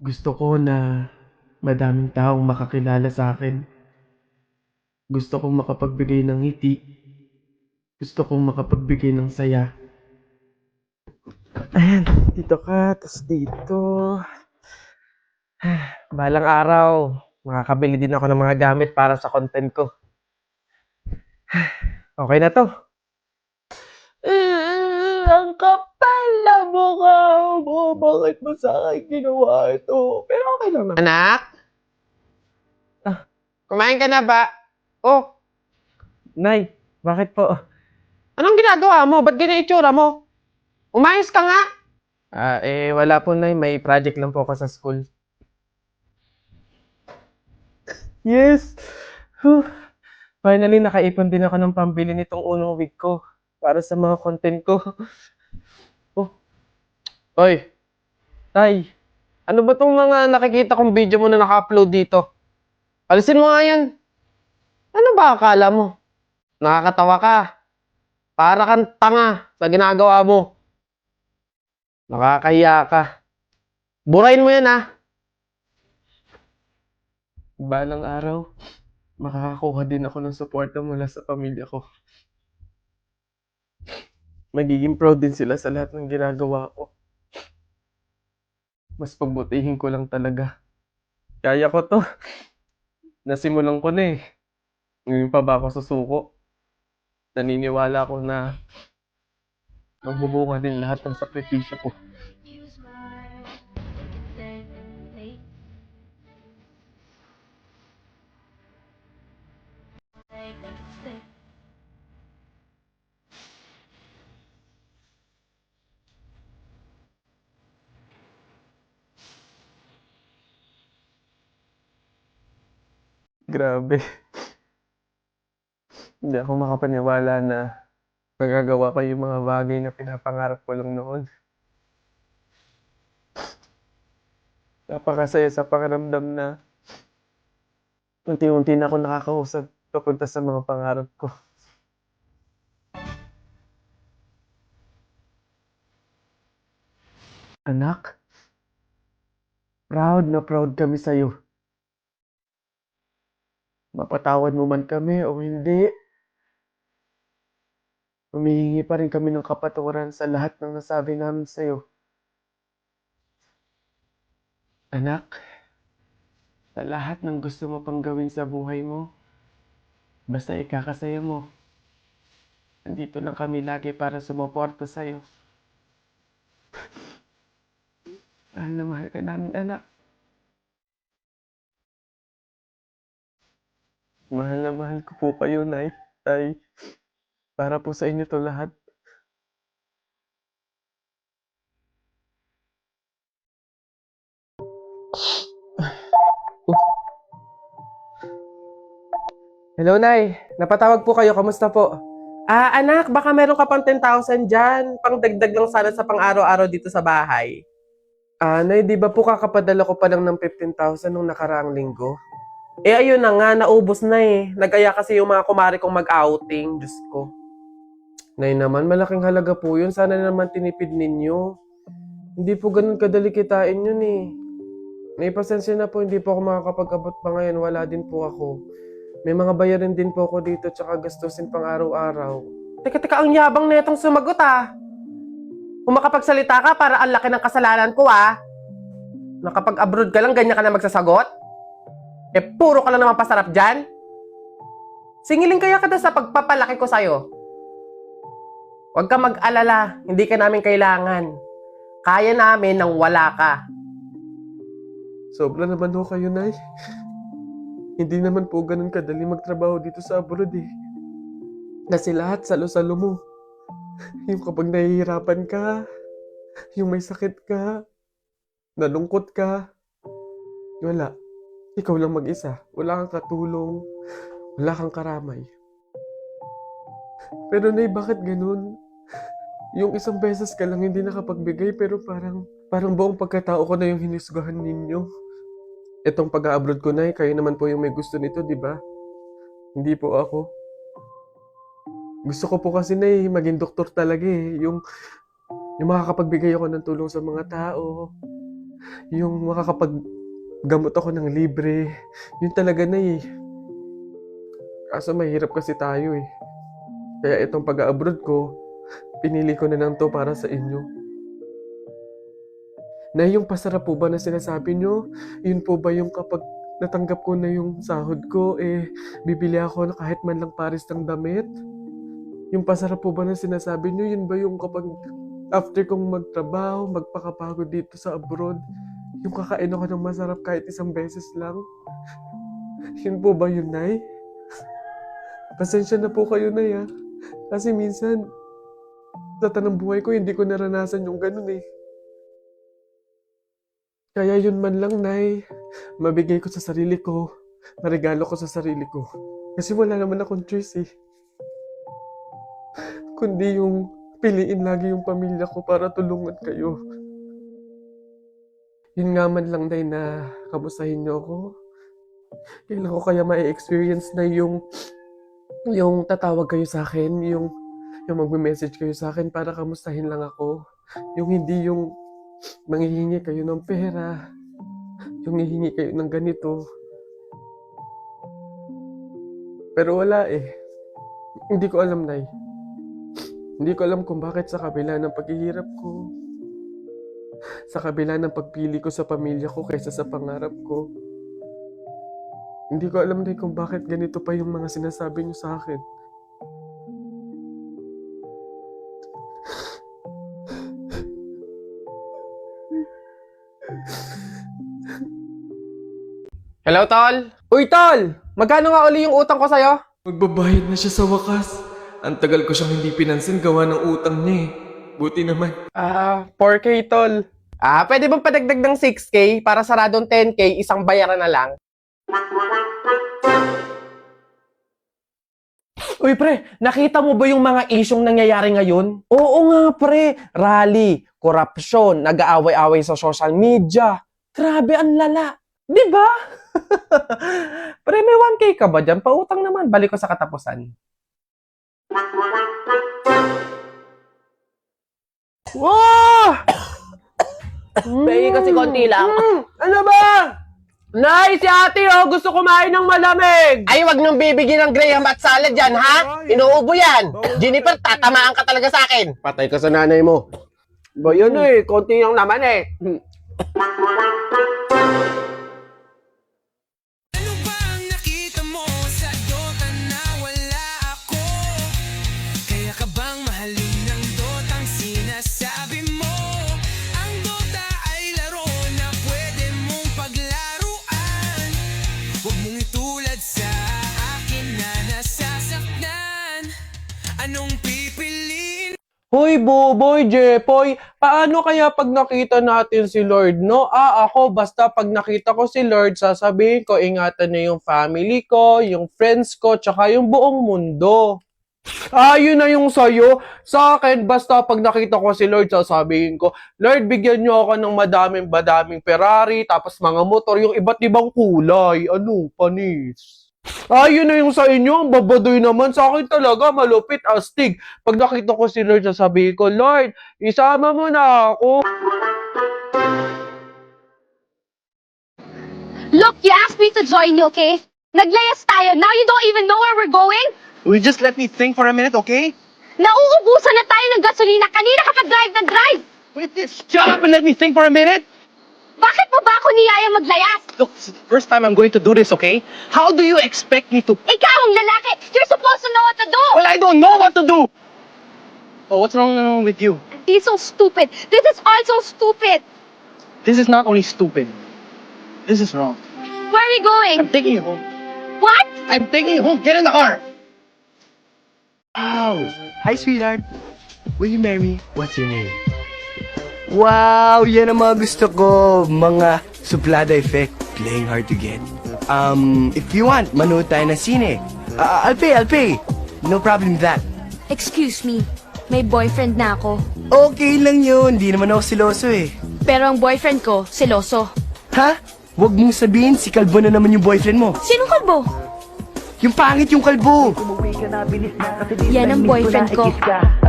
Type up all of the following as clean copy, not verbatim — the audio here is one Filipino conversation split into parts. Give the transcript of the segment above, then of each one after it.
Gusto ko na madaming taong makakilala sa akin. Gusto kong makapagbigay ng ngiti. Gusto kong makapagbigay ng saya. Ayan, dito ka, tas dito. Balang araw, makakabili din ako ng mga gamit para sa content ko. Okay na to. Ang kapal na mukha mo. Bakit mo sa akin ginawa ito? Pero okay lang naman. Anak? Kumain ka na ba? Oh, Nay, bakit po? Anong ginagawa mo? Ba't ganyan itsura mo? Umayos ka nga! Wala po, Nay. May project lang po ako sa school. Yes! Whew. Finally, nakaipon din ako ng pambili nitong unang week ko para sa mga content ko. Oh, oy, Tay, ano ba tong mga nakikita kong video mo na naka-upload dito? Alisin mo nga yan. Ano ba akala mo? Nakakatawa ka. Para kang tanga sa ginagawa mo. Nakakahiya ka. Burahin mo yan, ha? Balang araw, makakakuha din ako ng suporta mula sa pamilya ko. Magiging proud din sila sa lahat ng ginagawa ko. Mas pagbutihin ko lang talaga. Kaya ko to. Nasimulan ko na eh. Ngayon pa ba ako susuko? Naniniwala ko na magbubunga din lahat ng sakripisyo ko. Grabe. Hindi ako makapaniwala na magagawa ko yung mga bagay na pinapangarap ko lang noon. Napakasaya sa pakiramdam na unti-unti na ako nakakausap papunta sa mga pangarap ko. Anak, proud na proud kami sa'yo. Mapatawad mo man kami o hindi, humihingi pa rin kami ng kapatawaran sa lahat ng nasabi namin sa'yo. Anak, sa lahat ng gusto mo pang gawin sa buhay mo, basta ikakasaya mo. Nandito lang kami lagi para sumuporta sa'yo. Mahal na mahal ka namin, anak. Mahal na mahal ko po kayo, Nay. Tay, para po sa inyo to lahat. Hello, Nay. Napatawag po kayo. Kamusta po? Anak, baka meron ka pang 10,000 dyan. Pang-dagdag lang sana sa pang-araw-araw dito sa bahay. Nay, di ba po kakapadala ko pa lang ng 15,000 nung nakaraang linggo? Ayun na nga, naubos na eh. Nag-aya kasi yung mga kumari kong mag-outing. Diyos ko. Nay naman, malaking halaga po yun. Sana naman tinipid ninyo. Hindi po ganun kadali kitain yun eh. Nay, pasensya na po, hindi po ako makakapag-abot pa ngayon. Wala din po ako. May mga bayarin din po ako dito tsaka gastusin pang araw-araw. Teka, ang yabang na itong sumagot ah. Kung makapagsalita ka, para ang laki ng kasalanan ko ah. Nakapag-abroad ka lang, ganyan ka na magsasagot? Puro ka lang naman pasarap dyan. Singilin kaya ka sa pagpapalaki ko sa'yo. Huwag ka mag-alala, hindi ka namin kailangan. Kaya namin nang wala ka. Sobra naman ho kayo, Nay. Hindi naman po ganun kadali magtrabaho dito sa abroad eh. Kasi lahat salo-salo mo. Yung kapag nahihirapan ka, yung may sakit ka, nalungkot ka, wala. Ikaw lang mag-isa. Wala kang katulong, wala kang karamay. Pero Nay, bakit ganun? Yung isang beses ka lang hindi nakapagbigay pero parang buong pagkatao ko na yung hinusgahan ninyo. Itong pag-abroad ko, Nay, kayo naman po yung may gusto nito, di ba? Hindi po ako. Gusto ko po kasi, Nay, maging doktor talaga eh. Yung makakapagbigay ako ng tulong sa mga tao. Yung makakapaggamot ako ng libre. Yun talaga na eh. Kaso mahirap kasi tayo eh. Kaya itong pag-abroad ko, pinili ko na lang to para sa inyo. Na yung pasarap po ba na sinasabi nyo, yun po ba yung kapag natanggap ko na yung sahod ko, bibili ako na kahit man lang pares ng damit? Yung pasarap po ba na sinasabi nyo, yun ba yung kapag after kong magtrabaho, magpakapagod dito sa abroad, yung kakain ako ng masarap kahit isang beses lang? Yun po ba yun, Nay? Pasensya na po kayo, Nay, ah. Kasi minsan, sa tanang buhay ko, hindi ko naranasan yung ganun eh. Kaya yun man lang, Nay, mabigay ko sa sarili ko, maregalo ko sa sarili ko. Kasi wala naman akong choice eh. Kundi yung piliin lagi yung pamilya ko para tulungan kayo. Yun nga man lang, Nay, na kamustahin niyo ako. Kailan ko kaya ma-experience na yung tatawag kayo sa akin, yung magme-message kayo sa akin para kamustahin lang ako. Yung hindi yung manghihingi kayo ng pera, yung hihingi kayo ng ganito. Pero wala eh. Hindi ko alam, Nay. Hindi ko alam kung bakit sa kabila ng paghihirap ko, sa kabila ng pagpili ko sa pamilya ko kaysa sa pangarap ko, hindi ko alam, Nay, kung bakit ganito pa yung mga sinasabi niyo sa akin. Hello, Tol? Uy, Tol! Magkano nga uli yung utang ko sa'yo? Magbabayad na siya sa wakas. Ang tagal ko siyang hindi pinansin gawa ng utang niya eh. Buti naman. 4K, Tol. Pwede bang padagdag ng 6K para saradong 10K, isang bayaran na lang? Uy, pre, nakita mo ba yung mga isyong nangyayari ngayon? Oo nga, pre. Rally, korupsyon, nag-aaway-aaway sa social media. Grabe, ang lala. Di ba? Pre, may 1K ka ba dyan? Pautang naman. Balik ko sa katapusan. Wow! Pay kasi konti lang. Ano ba? Nay, si ate gusto kumain ng malamig. Ay, wag nang bibigyan ng graham at salad yan, ha? Inuubo yan. Jennifer, tatamaan ka talaga sa akin. Patay ka sa nanay mo. Ba yun konti lang naman eh. Ano ba ang nakita mo sa Dota na wala ako? Kaya ka bang mahalin ng Dota ang sinasabi mo? Ang Dota ay laro na pwede mong paglaruan. Huwag mong itulad sa akin na nasasaktan. Anong pipiliin? Hoy, Boboy, Jepoy, paano kaya pag nakita natin si Lord, no? Ako, basta pag nakita ko si Lord, sasabihin ko, ingatan niyo yung family ko, yung friends ko, tsaka yung buong mundo. Yun na yung sayo. Sa akin, basta pag nakita ko si Lord, sasabihin ko, Lord, bigyan niyo ako ng madaming Ferrari, tapos mga motor, yung iba't ibang kulay. Ano, panis. Yun na yung sa inyo, ang babadoy naman. Sa akin talaga, malupit, astig. Pag nakita ko si Lord, sasabihin ko, Lord, isama mo na ako. Look, you asked me to join you, okay? Naglayas tayo. Now you don't even know where we're going? Will you just let me think for a minute, okay? Nauubusan na tayo ng gasolina. Kanina ka pa drive ng drive. Wait, just shut up and let me think for a minute. Bakit mo ba ako niyaya maglayas? Look, it's the first time I'm going to do this, okay? How do you expect me to... Ikaw ang lalaki. You're supposed to know what to do. Well, I don't know what to do! Oh, what's wrong with you? He's so stupid. This is all so stupid. This is not only stupid. This is wrong. Where are we going? I'm taking you home. What? I'm taking you home. Get in the car! Wow! Hi, sweetheart. Will you marry me? What's your name? Wow, yan ang mga gusto ko. Mga suplada effect. Playing hard to get. If you want, manood tayo ng sine. I'll pay. No problem with that. Excuse me, may boyfriend na ako. Okay lang yun. Di naman ako siloso eh. Pero ang boyfriend ko, seloso. Ha? Huwag mong sabihin, si Kalbo na naman yung boyfriend mo. Sinong kalbo? Yung pangit yung kalbo. Yan ang boyfriend ko.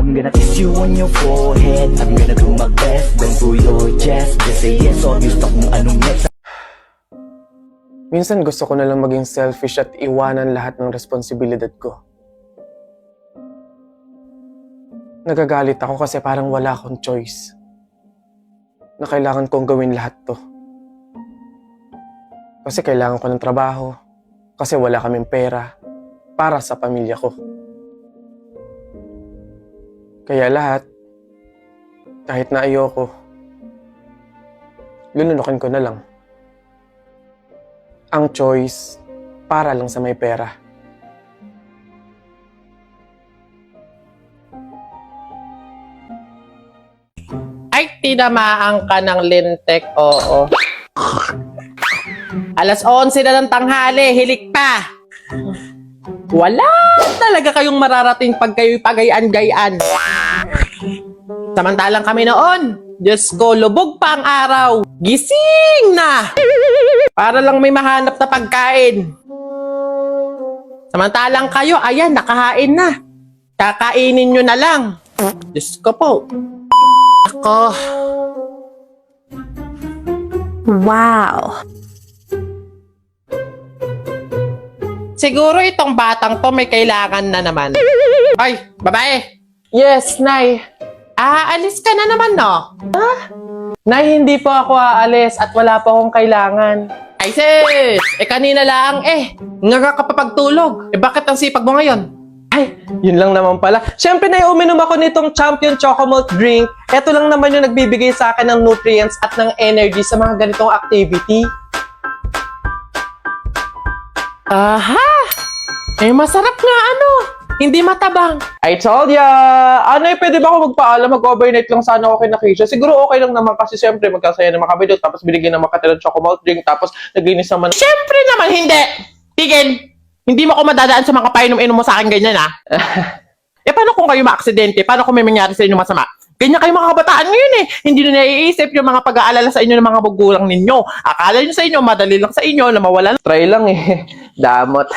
I'm gonna kiss you on your forehead. I'm gonna do my best, don't do your chest. Just say yes, obvious talk kung anong next. Minsan gusto ko na lang maging selfish at iwanan lahat ng responsibilidad ko. Nagagalit ako kasi parang wala akong choice. Na kailangan kong gawin lahat to. Kasi kailangan ko ng trabaho. Kasi wala kaming pera para sa pamilya ko. Kaya lahat, kahit na ayoko, lulunukin ko na lang. Ang choice para lang sa may pera. Ay, tinamaan ka ng lintek, oo. Alas 11 na ng tanghali, hilik pa. Wala talaga kayong mararating pag kayo'y pagayaan-gayaan. Samantalang kami noon, Diyos ko, lubog pa ang araw. Gising na! Para lang may mahanap na pagkain. Samantalang kayo, ayan, nakahain na. Kakainin nyo na lang. Diyos ko po. Ako. Wow. Siguro itong batang to may kailangan na naman. Ay, babae. Yes, Nay. Aalis ka na naman, no? Nay, hindi po ako aalis at wala po akong kailangan. Ay, sis! Kanina lang, nga ka pa pagtulog. Bakit ang sipag mo ngayon? Ay, yun lang naman pala. Siyempre na uminom ako nitong Champion Chocomalt drink. Ito lang naman yung nagbibigay sa akin ng nutrients at ng energy sa mga ganitong activity. Aha! Masarap nga hindi matabang. I told ya! Anay, pwede ba ako magpaalam? Mag-overnight lang sana ako kay Nakisha. Siguro okay lang naman kasi siyempre magkasaya naman kami doon. Tapos binigyan naman kita ng Chocomalt drink. Tapos naglinis naman. Siyempre naman, hindi! Tigil! Hindi mo ako madadaan sa mga painom-inom mo sa akin ganyan, ha? Paano kung kayo ma-aksidente? Paano kung may mangyari sa inyo masama? Ganyan kayo mga kabataan ngayon Hindi nyo naiisip yung mga pag-aalala sa inyo ng mga magulang ninyo. Akala nyo sa inyo, madali lang sa inyo na mawala. Try lang Damot.